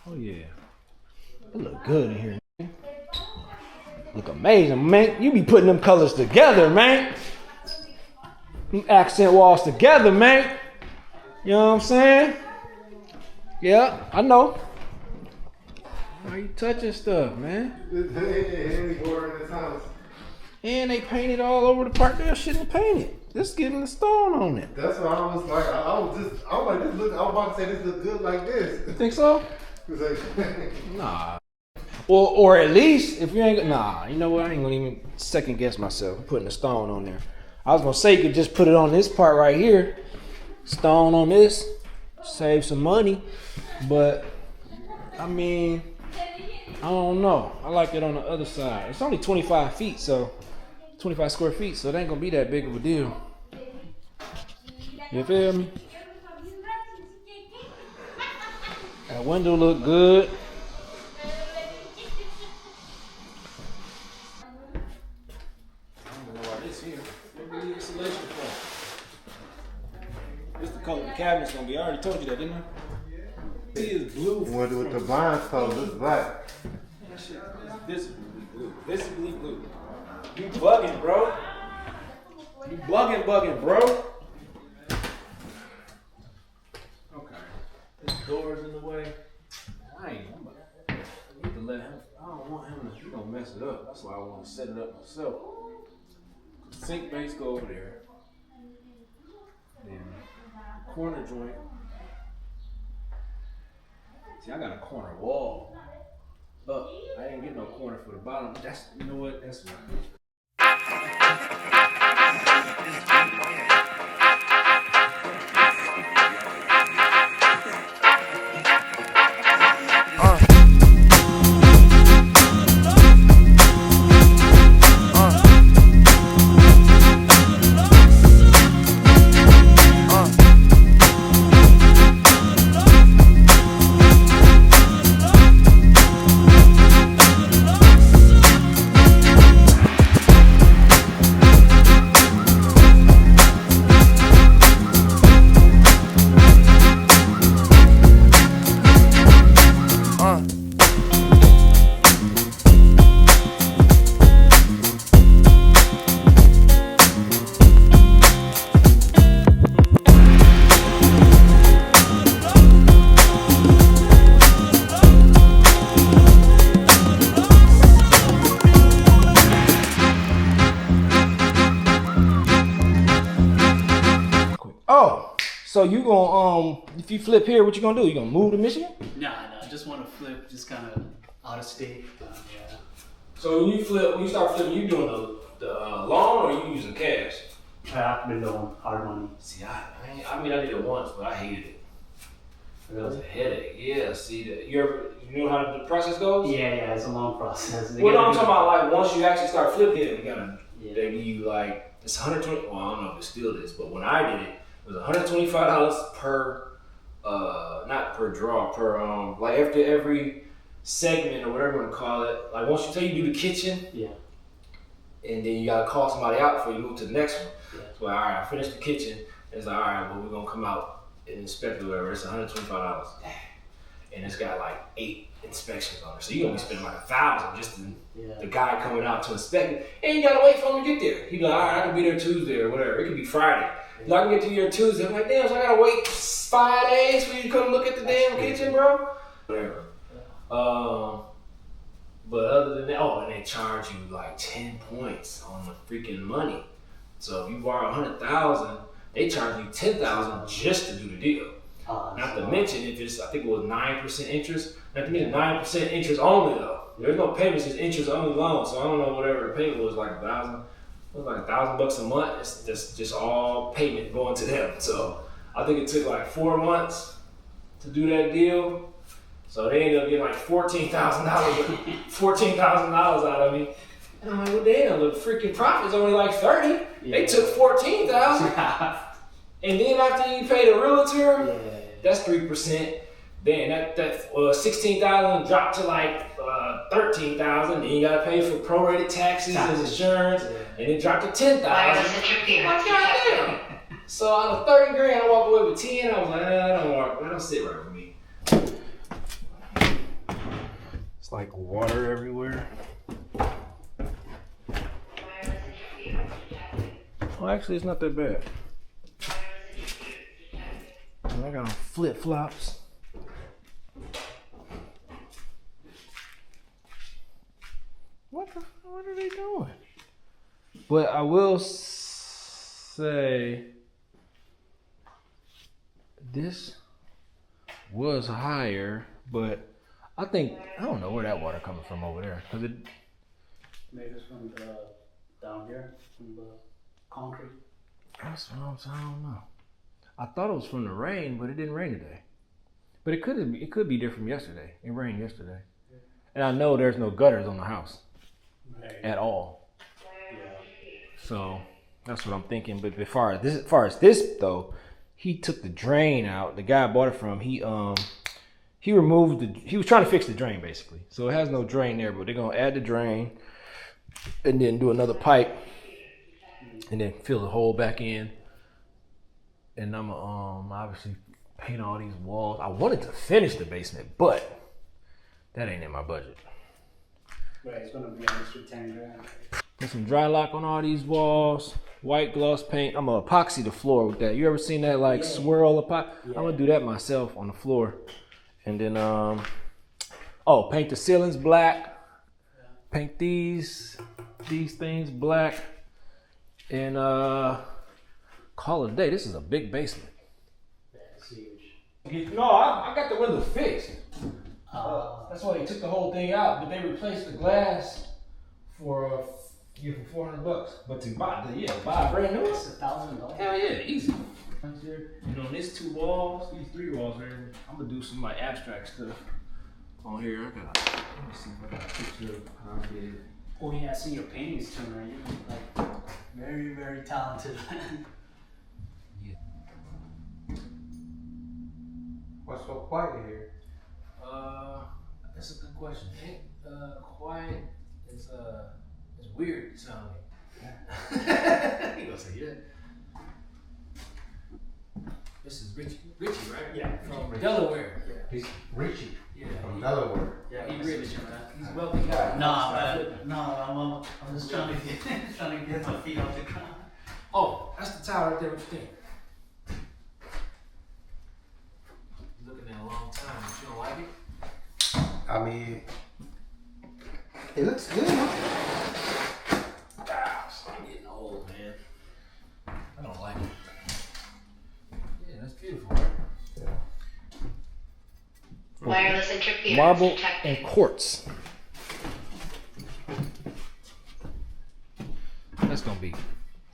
Oh yeah. It look good in here. Look amazing, man. You be putting them colors together, man. Them accent walls together, man. You know what I'm saying? Yeah, I know. Why you touching stuff, man? And they painted all over the park. They shouldn't paint it. Just getting the stone on it. That's what I was like. I was like, this look. I was about to say this look good like this. You think so? Nah. Or at least if you ain't you know what? I ain't gonna even second guess myself. I'm putting a stone on there. I was gonna say you could just put it on this part right here. Stone on this. Save some money. But I mean, I don't know. I like it on the other side. It's only 25 feet, so 25 square feet, so it ain't gonna be that big of a deal. You feel me? That window look good. I don't know why this here. What the insulation for? This the color the cabinet's gonna be. I already told you that, didn't I? See, it's blue. With the blinds color, it's black. That shit is visibly blue. Visibly blue. You bugging, bro. You bugging, bro. Okay. This door's in the way. I need to let him. I don't want him to. He gonna mess it up. That's why I want to set it up myself. Sink base go over there. Then corner joint. See, I got a corner wall up. I didn't get no corner for the bottom. That's, you know what? That's what. Oh, so you gonna if you flip here, what you gonna do? You gonna move to Michigan? Nah, I just want to flip, just kind of out of state. Yeah. So when you start flipping, you doing the loan or you using cash? I have to be loan, hard money. See, I mean I did it once, but I hated it. It was a headache. Yeah, see that you know how the process goes? Yeah, it's a long process. Well, I'm talking about like once you actually start flipping it, they give you like it's 120. Well, I don't know if it still is, but when I did it, it was $125 per, not per draw, per like after every segment or whatever you want to call it. Like once you do the kitchen, yeah, and then you gotta call somebody out before you move to the next one. Yeah. So like, all right, I finished the kitchen. And it's like, all right, well we're gonna come out and inspect or whatever. It's $125, and it's got like 8 inspections on it. So you're gonna be spending like $1,000 just in the guy coming out to inspect it, and you gotta wait for him to get there. He be like, all right, I can be there Tuesday or whatever. It could be Friday. I can get to your Tuesday. I'm like, damn, so I gotta wait 5 days for you to come look at the damn kitchen, bro? Whatever. But other than that, and they charge you like 10 points on the freaking money. So if you borrow $100,000, they charge you $10,000 just to do the deal. Not to mention if it's, I think it was 9% interest. Not to mention 9% interest only though. There's no payments, it's interest only loan. So I don't know whatever the payment was, like $1,000. It was like $1,000 a month. It's just all payment going to them. So I think it took like 4 months to do that deal. So they ended up getting like $14,000 out of me. And I'm like, well, damn, the freaking profit's only like 30. Yeah. They took 14,000. And then after you pay the realtor, that's 3%. Then that 16,000 dropped to like 13,000. Then you gotta pay for prorated taxes and insurance, and it dropped to 10,000. So out of 30 grand, I walked away with 10. I was like, that don't don't sit right with me. It's like water everywhere. Well, actually, it's not that bad. I got on flip flops. What are they doing? But I will say this was higher, but I don't know where that water coming from over there, cause it Maybe it's from the down here, from the concrete. that's what I don't know. I thought it was from the rain, but it didn't rain today. But it could be different from yesterday. It rained yesterday, and I know there's no gutters on the house at all. Yeah. So that's what I'm thinking. But as far as this though, he took the drain out. The guy I bought it from, he removed he was trying to fix the drain basically. So it has no drain there, but they're gonna add the drain and then do another pipe and then fill the hole back in. And I'm obviously paint all these walls. I wanted to finish the basement, but that ain't in my budget. Right, it's gonna be an extra 10 grand. Put some dry lock on all these walls. White gloss paint. I'm gonna epoxy the floor with that. You ever seen that like swirl epoxy? Yeah. I'm gonna do that myself on the floor. And then paint the ceilings black. Paint these things black. And call it a day. This is a big basement. That's huge. No, I got the windows fixed. That's why they took the whole thing out, but they replaced the glass for $400. But to buy a brand new, It's $1,000. hell yeah, easy. You know, these 2 walls, these 3 walls here, I'm gonna do some like abstract stuff on here. Let me see if I got a picture of how I did it. Oh yeah, I see your paintings too, right? You're like very, very talented. What's so quiet here? That's a good question. Quiet is it's weird sounding. He gonna say yeah. This is Richie, right? Yeah, from Delaware. Yeah. He's Richie Yeah, from Delaware. Yeah, he's rich, man. He's a wealthy guy. I'm just trying to get my feet off the ground. Oh, that's the towel right there. What you think? Looking at a long time. You don't like it? I mean, it looks good. I'm getting old, man. I don't like it. Yeah, that's beautiful, right? Wireless interference Marble detected. and quartz. That's gonna be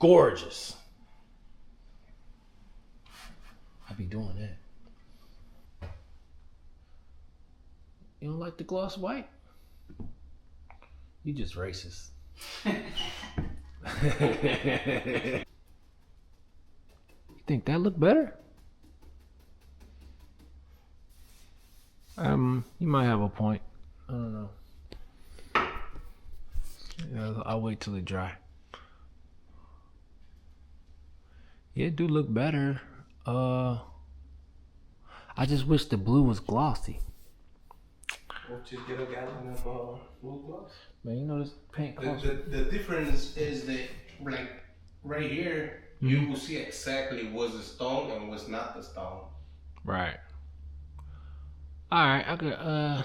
gorgeous. I'll be doing that. You don't like the gloss white? You just racist. You think that look better? You might have a point. I don't know. Yeah, I'll wait till it dry. Yeah, it do look better. I just wish the blue was glossy. Won't you get a gallon of blue gloss? Man, you know this paint costs. The difference is that, like, right here, you will see exactly what's the stone and what's not the stone. Right. All right, I could.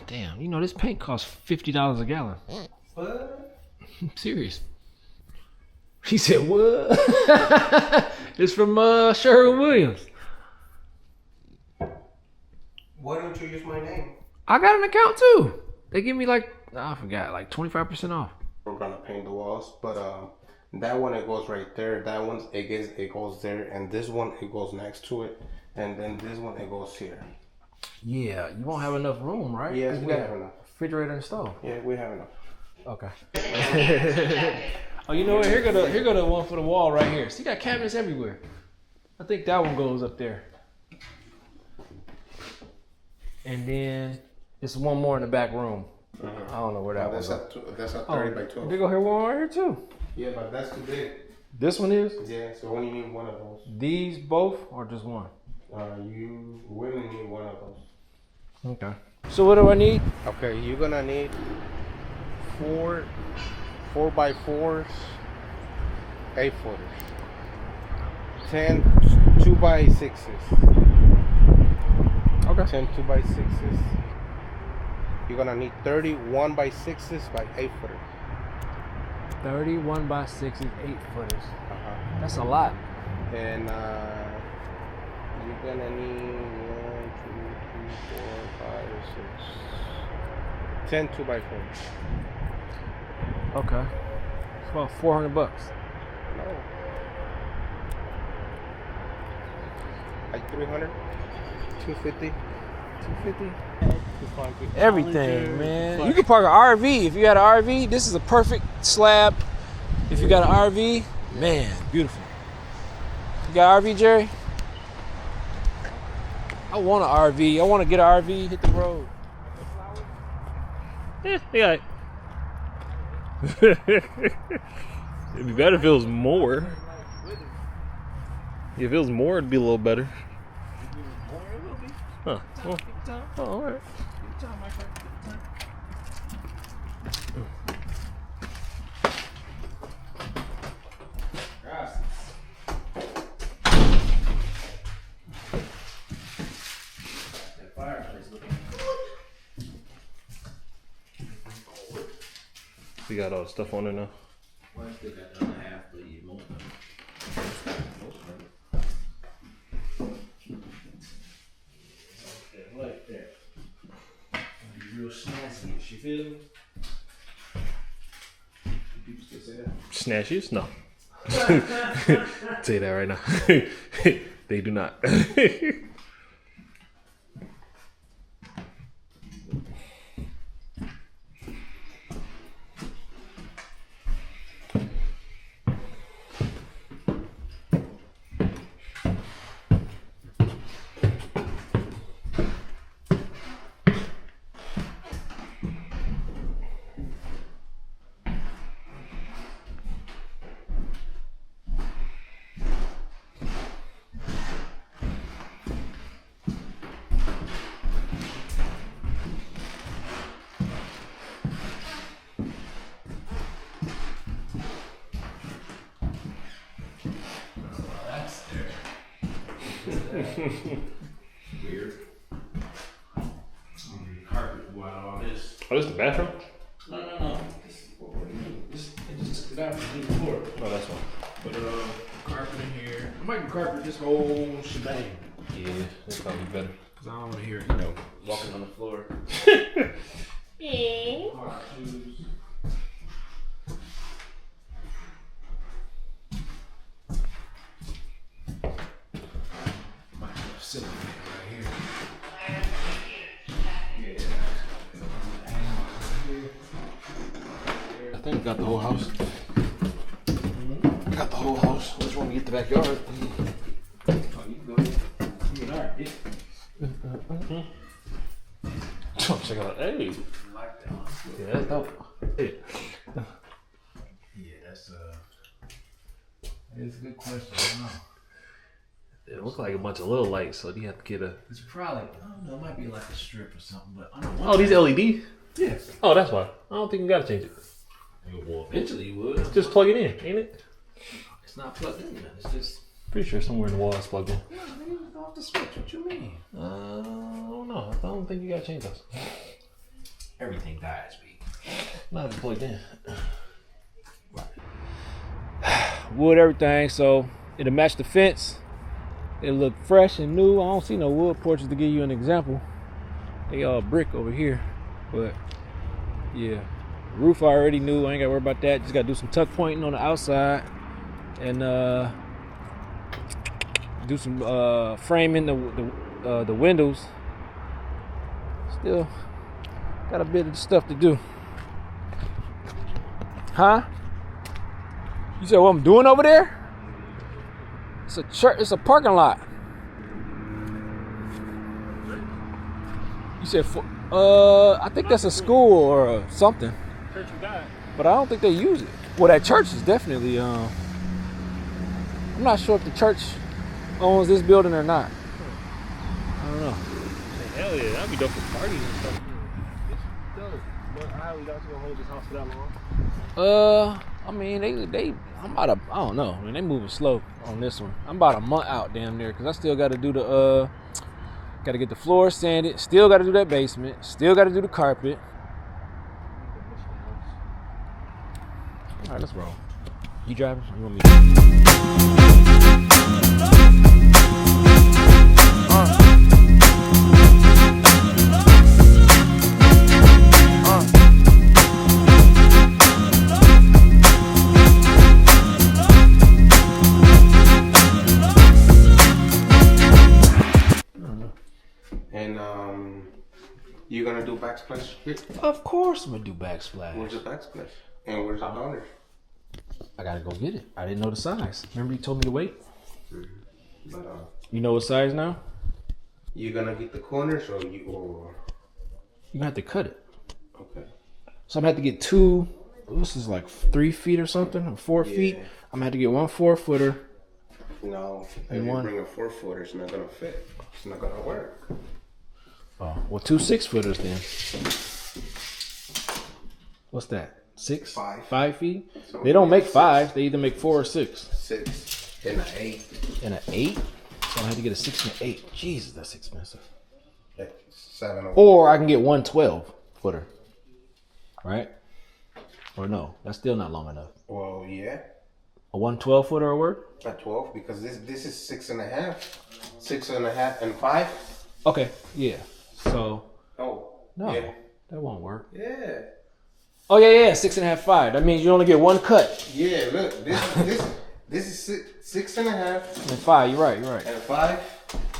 Damn, you know this paint costs $50 a gallon. What? I'm serious. He said, "What?" It's from Sherwin-Williams. Why don't you use my name? I got an account too. They give me like I forgot, like 25% off. We're gonna paint the walls, but that one it goes right there. That one it goes there, and this one it goes next to it, and then this one it goes here. Yeah, you won't have enough room, right? Yes, 'Cause we you have got enough. refrigerator and stove. Yeah, we have enough. Okay. Oh, you know what? Here go the one for the wall right here. See, got cabinets everywhere. I think that one goes up there. And then there's one more in the back room. I don't know where that That's was. that's a 30 by 12. They go here one right here too. Yeah, but that's too big. This one is? Yeah, so only need one of those. These both or just one? You will need one of those. Okay. So what do I need? Okay, you're gonna need 4x4s, 8-footers, 10 2x6s. Okay. 10 2x6s. You're gonna need 30 1x6s by 8-footer. 31 by 6 is 8-footers. That's a lot. And you're gonna need 1, 2, 3, 4, 5, 6, 10 2x4s. Okay. It's about $400. No. Like 300, 250. 250. Parking. Everything, man. You can park an RV. If you had an RV, this is a perfect slab. If you got an RV, man, beautiful. You got an RV, Jerry? I want an RV. I want to get an RV, hit the road. Yeah. It'd be better if it was more. If it was more, it'd be a little better. Huh. Well, oh, all right. Fireplace looking good. We got all the stuff on there now. Well, I still got the other half, but you most of it. Most of it. Okay, like that. Be real snazzy, you feel me? People still say that? Snatches? No. Tell you that right now. They do not. Weird. Carpet, wow, all this. Oh, this is the bathroom? No. Just took it out from the floor. Oh, that's one. Put carpet in here. I might carpet this whole shebang. Yeah, that's probably better. Cause I don't want to hear, walking on the floor. Hard shoes. Might have a ceiling fan right here. I think we got the whole house. Got the whole house. We just want to get the backyard. Oh, you can go ahead. You and I, yeah. Check it out. Hey. I like that one. Yeah, that's dope. Hey. Yeah, that's a good question. I don't know. It looks like a bunch of little lights, so you have to get a. It's probably, I don't know, it might be like a strip or something, but I don't know. Oh, these LED? Yeah. Oh, that's why. I don't think you gotta change it. Well, eventually you would. Just plug it in, ain't it? It's not plugged in, man. It's just. Pretty sure somewhere in the wall it's plugged in. Yeah, I mean, it's off the switch. What you mean? I don't know. I don't think you gotta change those. Everything dies, B. Not if it's plugged in. Wood, everything, so it'll match the fence. It'll look fresh and new. I don't see no wood porches to give you an example. They all brick over here, but yeah. Roof already new. I ain't gotta worry about that. Just gotta do some tuck pointing on the outside and do some framing the windows. Still got a bit of stuff to do. Huh? You said what I'm doing over there? It's a church. It's a parking lot. You said I think that's a school or something. Church of God. But I don't think they use it. Well, that church is definitely. I'm not sure if the church owns this building or not. That'd be dope for parties and stuff. It's dope. But how we got to hold this house for that long? I mean, I'm about a, I don't know. I mean, they moving slow on this one. I'm about a month out damn near because I still got to do the, got to get the floor sanded. Still got to do that basement. Still got to do the carpet. All right, let's roll. You driving? Or you want me to? And you gonna do backsplash here? Of course I'm going to do backsplash. Where's the backsplash? And where's the counter? I got to go get it. I didn't know the size. Remember you told me to wait? But You know what size now? you gonna get the corners or you You're going to have to cut it. okay. So I'm going to have to get two, this is like 3 feet or something, or 4 feet. I'm going to have to get 1 4-footer. No, if And you one- bring a 4-footer, it's not gonna fit. It's not gonna work. Oh, well, 2 6-footers then. What's that? 6? 5. 5 feet? So They don't make 6. 5. They either make 4 or 6. 6 and an 8. And an 8? So I have to get a 6 and an 8. Jesus, that's expensive. 7 Or I can get 1 12-footer. Right? Or no, that's still not long enough. Well, yeah, A 1 12-footer will work? at 12 because this is 6.5, 6.5 and 5. Okay, yeah. So, Oh, no, yeah, that won't work. yeah, Oh, yeah, 6.5, 5. That means you only get 1 cut. yeah. Look, this is 6.5 And 5, you're right. and 5.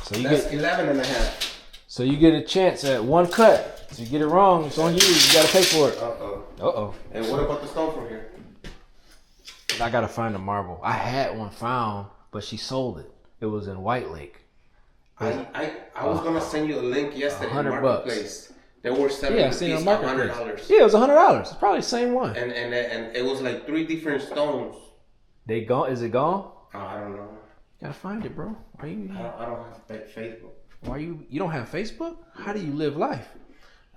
So you That's get 11.5. So you get a chance at 1 cut. So you get it wrong, it's on you. You gotta pay for it. Uh-oh. And what about the stone from here? I gotta find a marble. I had one found, but she sold it. It was in White Lake. I was gonna send you a link yesterday. $100 Marketplace. They were selling Yeah, I the seen it piece on for Marketplace. $100. Yeah, it was $100. It's probably the same one. And it was like 3 different stones. They gone? Is it gone? I don't know. Gotta find it, bro. I don't have Facebook. Why you don't have Facebook? How do you live life?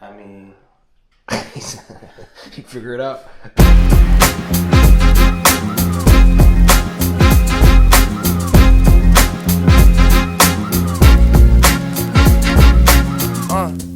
I mean, You figure it out. Uh.